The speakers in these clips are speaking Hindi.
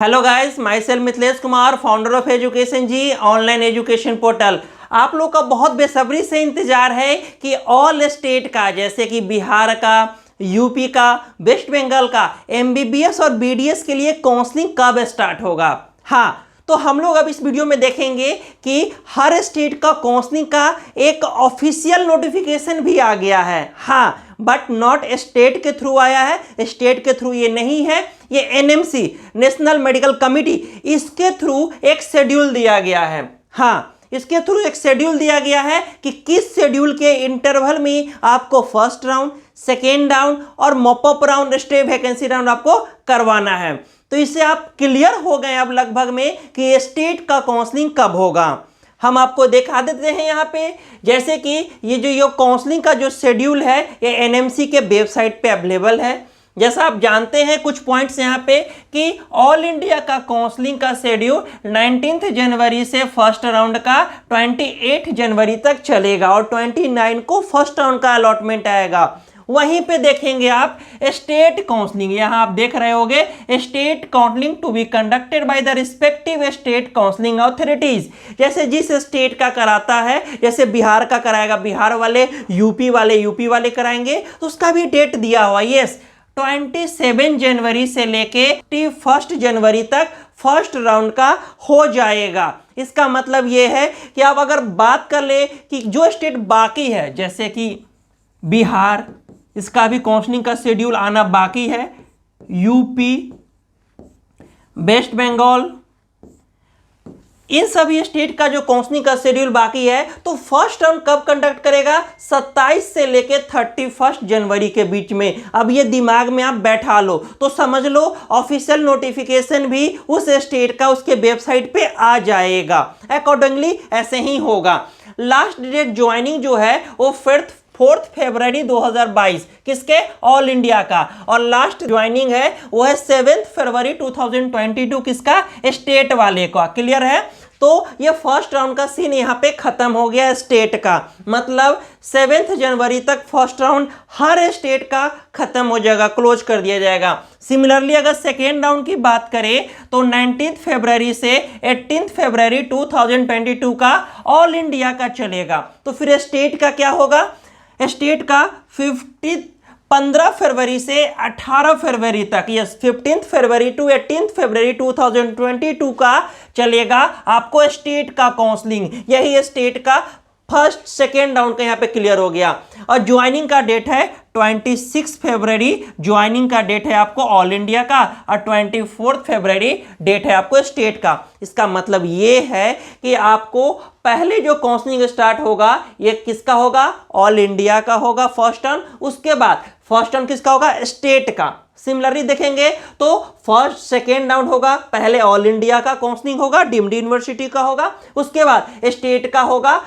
Hello guys, myself Mithilesh Kumar, founder of education G online education portal. आप लोग का बहुत बेसब्री से इंतजार है कि ऑल स्टेट का, जैसे कि बिहार का, यूपी का, वेस्ट बंगाल का एमबीबीएस और बीडीएस के लिए काउंसलिंग कब स्टार्ट होगा। हाँ, तो हम लोग अब इस वीडियो में देखेंगे कि हर स्टेट का काउंसलिंग का एक ऑफिशियल नोटिफिकेशन भी आ गया है। हाँ, बट नॉट स्टेट के थ्रू आया है, स्टेट के थ्रू ये नहीं है, ये एनएमसी नेशनल मेडिकल कमिटी, इसके थ्रू एक शेड्यूल दिया गया है। हाँ, इसके थ्रू एक शेड्यूल दिया गया है कि किस शेड्यूल के इंटरवल में आपको फर्स्ट राउंड, सेकेंड राउंड और mop up round, stay vacancy round आपको करवाना है। तो इससे आप क्लियर हो गए अब लगभग में कि स्टेट का काउंसलिंग कब होगा। हम आपको दिखा देते हैं यहाँ पे, जैसे कि ये काउंसलिंग का जो शेड्यूल है ये एनएमसी के वेबसाइट पे अवेलेबल है। जैसा आप जानते हैं कुछ पॉइंट्स यहाँ पे कि ऑल इंडिया का काउंसलिंग का शेड्यूल 19 जनवरी से फर्स्ट राउंड का 28 जनवरी तक चलेगा और 29 को फर्स्ट राउंड का अलॉटमेंट आएगा। वहीं पे देखेंगे आप स्टेट काउंसलिंग, यहाँ आप देख रहे होंगे state counselling to be conducted by the respective state counselling authorities. जैसे जिस स्टेट का कराता है, जैसे बिहार का कराएगा बिहार वाले यूपी वाले कराएंगे, तो उसका भी डेट दिया हुआ। यस, 27 जनवरी से लेके 1 जनवरी तक फर्स्ट राउंड का हो जाएगा। इसका मतलब यह है कि आप अगर बात कर ले कि जो स्टेट बाकी है, जैसे कि बिहार, इसका भी काउंसलिंग का शेड्यूल आना बाकी है, यूपी, वेस्ट बंगाल, इन सभी स्टेट का जो काउंसलिंग का शेड्यूल बाकी है, तो फर्स्ट राउंड कब कंडक्ट करेगा? 27 से लेके 31 जनवरी के बीच में। अब ये दिमाग में आप बैठा लो तो समझ लो ऑफिशियल नोटिफिकेशन भी उस स्टेट का उसके वेबसाइट पे आ जाएगा। अकॉर्डिंगली ऐसे ही होगा। लास्ट डेट ज्वाइनिंग जो है वो 4 फरवरी 2022 किसके? ऑल इंडिया का। और लास्ट ज्वाइनिंग है वो है 7 फरवरी 2022 किसका? स्टेट वाले का। क्लियर है? तो ये फर्स्ट राउंड का सीन यहाँ पे खत्म हो गया स्टेट का। मतलब 7 जनवरी तक फर्स्ट राउंड हर स्टेट का खत्म हो जाएगा, क्लोज कर दिया जाएगा। सिमिलरली अगर सेकेंड राउंड की बात करें तो 19 फरवरी से 18 फरवरी 2022 का ऑल इंडिया का चलेगा। तो फिर स्टेट का क्या होगा? स्टेट का 15 फरवरी से 18 फरवरी तक, यस, 15 फरवरी टू 18 फरवरी 2022 का चलेगा आपको स्टेट का काउंसलिंग। यही स्टेट का फर्स्ट सेकेंड राउंड का यहाँ पे क्लियर हो गया। और ज्वाइनिंग का डेट है 26 फरवरी, ज्वाइनिंग का डेट है आपको ऑल इंडिया का, और 24 फरवरी डेट है आपको स्टेट का। इसका मतलब ये है कि आपको पहले जो काउंसलिंग स्टार्ट होगा ये किसका होगा? ऑल इंडिया का होगा फर्स्ट टर्न। उसके बाद फर्स्ट टर्न किसका होगा? स्टेट का। सिमिलरली देखेंगे तो फर्स्ट सेकेंड राउंड होगा, पहले ऑल इंडिया का काउंसलिंग होगा, डीम्ड यूनिवर्सिटी का होगा, उसके बाद स्टेट का होगा,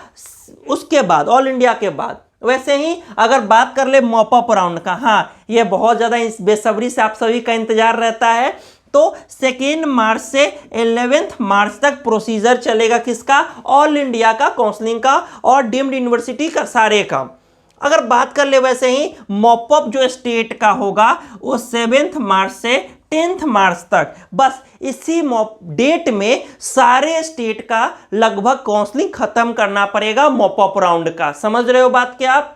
उसके बाद ऑल इंडिया के बाद। वैसे ही अगर बात कर ले मॉपअप राउंड का, हाँ, ये बहुत ज्यादा बेसब्री से आप सभी का इंतजार रहता है। तो 2 मार्च से 11 मार्च तक प्रोसीजर चलेगा किसका? ऑल इंडिया का काउंसलिंग का और डीम्ड यूनिवर्सिटी का सारे का। अगर बात कर ले वैसे ही मॉपअप जो स्टेट का होगा वो 7 मार्च से 10 मार्च तक, बस इसी डेट में सारे स्टेट का लगभग काउंसलिंग खत्म करना पड़ेगा मॉपअप राउंड का। समझ रहे हो बात क्या आप?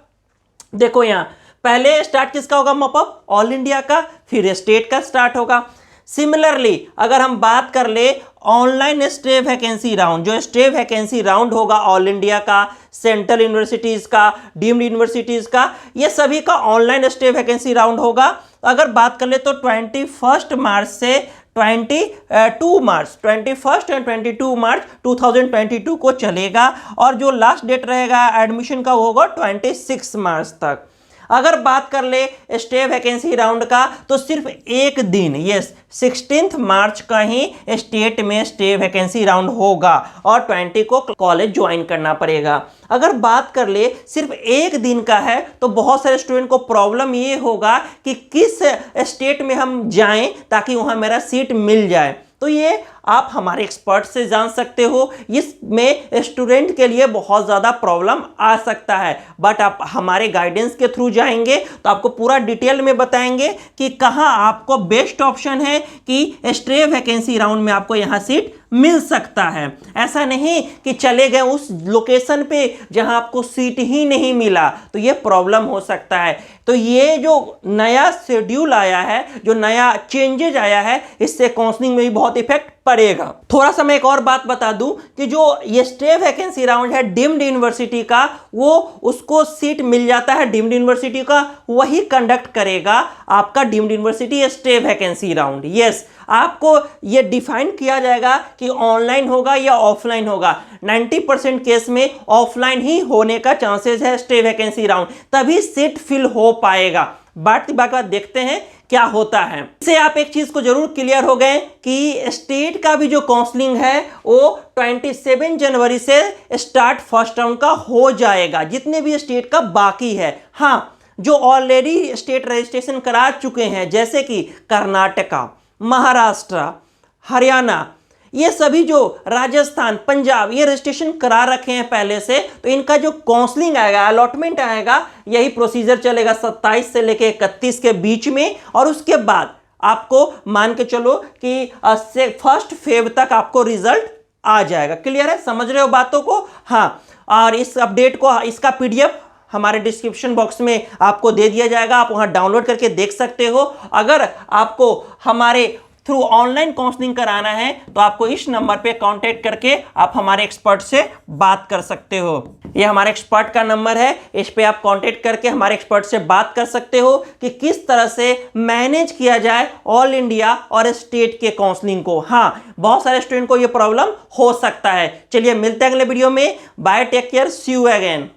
देखो यहाँ पहले स्टार्ट किसका होगा? मॉपअप ऑल इंडिया का, फिर स्टेट का स्टार्ट होगा। सिमिलरली अगर हम बात कर ले ऑनलाइन स्टे वैकेंसी राउंड, जो स्टे वैकेंसी राउंड होगा ऑल इंडिया का, सेंट्रल यूनिवर्सिटीज का, डीम्ड यूनिवर्सिटीज का, ये सभी का ऑनलाइन स्टे वैकेंसी राउंड होगा। अगर बात कर ले तो 21 मार्च से 22 मार्च 21 एंड 22 मार्च 2022 को चलेगा। और जो लास्ट डेट रहेगा एडमिशन का वो होगा 26 मार्च तक। अगर बात कर ले स्टे वैकेंसी राउंड का तो सिर्फ एक दिन, यस, 16 मार्च का ही स्टेट में स्टे वैकेंसी राउंड होगा और 20 को कॉलेज ज्वाइन करना पड़ेगा। अगर बात कर ले सिर्फ एक दिन का है तो बहुत सारे स्टूडेंट को प्रॉब्लम ये होगा कि किस स्टेट में हम जाएं ताकि वहां मेरा सीट मिल जाए। तो ये आप हमारे एक्सपर्ट से जान सकते हो। इसमें स्टूडेंट के लिए बहुत ज़्यादा प्रॉब्लम आ सकता है, बट आप हमारे गाइडेंस के थ्रू जाएंगे तो आपको पूरा डिटेल में बताएंगे कि कहाँ आपको बेस्ट ऑप्शन है कि स्ट्रे वैकेंसी राउंड में आपको यहाँ सीट मिल सकता है। ऐसा नहीं कि चले गए उस लोकेशन पे जहां आपको सीट ही नहीं मिला, तो ये प्रॉब्लम हो सकता है। तो ये जो नया शेड्यूल आया है, जो नया चेंजेज आया है, इससे काउंसलिंग में भी बहुत इफेक्ट पड़ेगा। थोड़ा सा मैं एक और बात बता दूं कि जो ये स्टे वैकेंसी राउंड है डीम्ड यूनिवर्सिटी का, वो उसको सीट मिल जाता है डीम्ड यूनिवर्सिटी का, वही कंडक्ट करेगा आपका deemed university stay vacancy round. Yes, आपको ये डिफाइन किया जाएगा कि ऑनलाइन होगा या ऑफलाइन होगा। 90% केस में ऑफलाइन ही होने का चांसेस है स्टे वैकेंसी राउंड, तभी सीट फिल हो पाएगा। बात देखते हैं क्या होता है। इससे आप एक चीज को जरूर क्लियर हो गए कि स्टेट का भी जो काउंसलिंग है वो 27 जनवरी से स्टार्ट फर्स्ट राउंड का हो जाएगा, जितने भी स्टेट का बाकी है। हाँ, जो ऑलरेडी स्टेट रजिस्ट्रेशन करा चुके हैं जैसे कि कर्नाटका, महाराष्ट्र, हरियाणा, ये सभी जो राजस्थान, पंजाब, ये रजिस्ट्रेशन करा रखे हैं पहले से, तो इनका जो काउंसलिंग आएगा, अलॉटमेंट आएगा, यही प्रोसीजर चलेगा 27 से लेके 31 के बीच में। और उसके बाद आपको मान के चलो कि 1 फेब तक आपको रिजल्ट आ जाएगा। क्लियर है? समझ रहे हो बातों को? हाँ, और इस अपडेट को, इसका PDF हमारे डिस्क्रिप्शन बॉक्स में आपको दे दिया जाएगा, आप वहां डाउनलोड करके देख सकते हो। अगर आपको हमारे थ्रू ऑनलाइन काउंसलिंग कराना है तो आपको इस नंबर पे कांटेक्ट करके आप हमारे एक्सपर्ट से बात कर सकते हो। ये हमारे एक्सपर्ट का नंबर है, इस पे आप कांटेक्ट करके हमारे एक्सपर्ट से बात कर सकते हो कि किस तरह से मैनेज किया जाए ऑल इंडिया और स्टेट के काउंसलिंग को। हाँ, बहुत सारे स्टूडेंट को ये प्रॉब्लम हो सकता है। चलिए मिलते हैं अगले वीडियो में। Bye, take care, see you again.